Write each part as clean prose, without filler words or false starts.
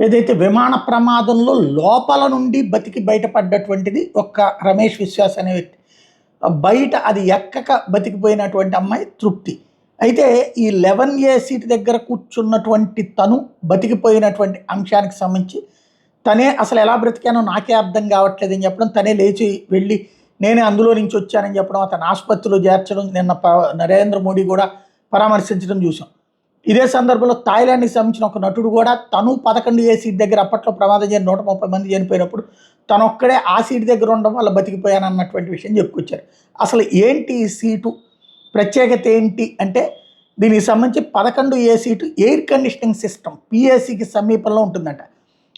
ఏదైతే విమాన ప్రమాదంలో లోపల నుండి బతికి బయటపడ్డటువంటిది ఒక్క రమేష్ విశ్వాస్ అనే వ్యక్తి. బయట అది ఎక్కక బతికిపోయినటువంటి అమ్మాయి తృప్తి. అయితే ఈ 11A సీట్ దగ్గర కూర్చున్నటువంటి తను బతికిపోయినటువంటి అంశానికి సంబంధించి తనే అసలు ఎలా బ్రతికానో నాకే అర్థం కావట్లేదని చెప్పడం, తనే లేచి వెళ్ళి నేనే అందులో నుంచి వచ్చానని చెప్పడం, అతను ఆసుపత్రిలో చేర్చడం, నిన్న నరేంద్ర మోడీ కూడా పరామర్శించడం చూసాం. ఇదే సందర్భంలో థాయిలాండ్కి సంబంధించిన ఒక నటుడు కూడా తను 11A సీట్ దగ్గర అప్పట్లో ప్రమాదం జరిగి 130 మంది చనిపోయినప్పుడు తనొక్కడే ఆ సీట్ దగ్గర ఉండడం వల్ల బతికిపోయాను అన్నటువంటి విషయం చెప్పుకొచ్చారు. అసలు ఏంటి ఈ సీటు ప్రత్యేకత ఏంటి అంటే, దీనికి సంబంధించి 11A seat air conditioning system పిఏసీకి సమీపంలో ఉంటుందంట.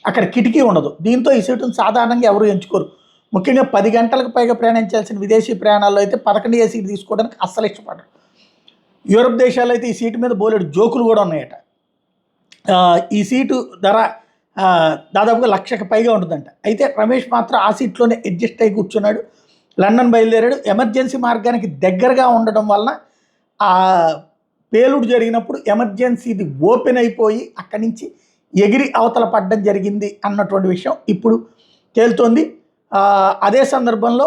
అక్కడ కిటికీ ఉండదు. దీంతో ఈ సీటును సాధారణంగా ఎవరు ఎంచుకోరు. ముఖ్యంగా 10 గంటలకు పైగా ప్రయాణించాల్సిన విదేశీ ప్రయాణాల్లో అయితే 11A సీటు తీసుకోవడానికి అస్సలు ఇష్టపడరు. యూరప్ దేశాల్లో అయితే ఈ సీటు మీద బోలెడు జోకులు కూడా ఉన్నాయట. ఈ సీటు ధర దాదాపుగా 1,00,000కి పైగా ఉంటుందంట. అయితే రమేష్ మాత్రం ఆ సీట్లోనే అడ్జస్ట్ అయి కూర్చున్నాడు. లండన్ బయలుదేరాడు. ఎమర్జెన్సీ మార్గానికి దగ్గరగా ఉండడం వలన ఆ పేలుడు జరిగినప్పుడు ఎమర్జెన్సీది ఓపెన్ అయిపోయి అక్కడి నుంచి ఎగిరి అవతల పడడం జరిగింది అన్నటువంటి విషయం ఇప్పుడు తేలుతోంది. అదే సందర్భంలో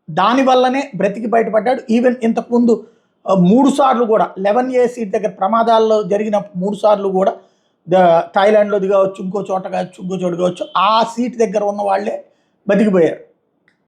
దానివల్లనే బ్రతికి బయటపడ్డాడు. ఈవెన్ ఇంతకుముందు 3 సార్లు కూడా 11A సీట్ దగ్గర ప్రమాదాల్లో జరిగినప్పుడు 3 సార్లు కూడా థాయిలాండ్లోది కావచ్చు, ఇంకో చోట కావచ్చు, ఇంకో చోట కావచ్చు, ఆ సీట్ దగ్గర ఉన్న వాళ్ళే బతికిపోయారు.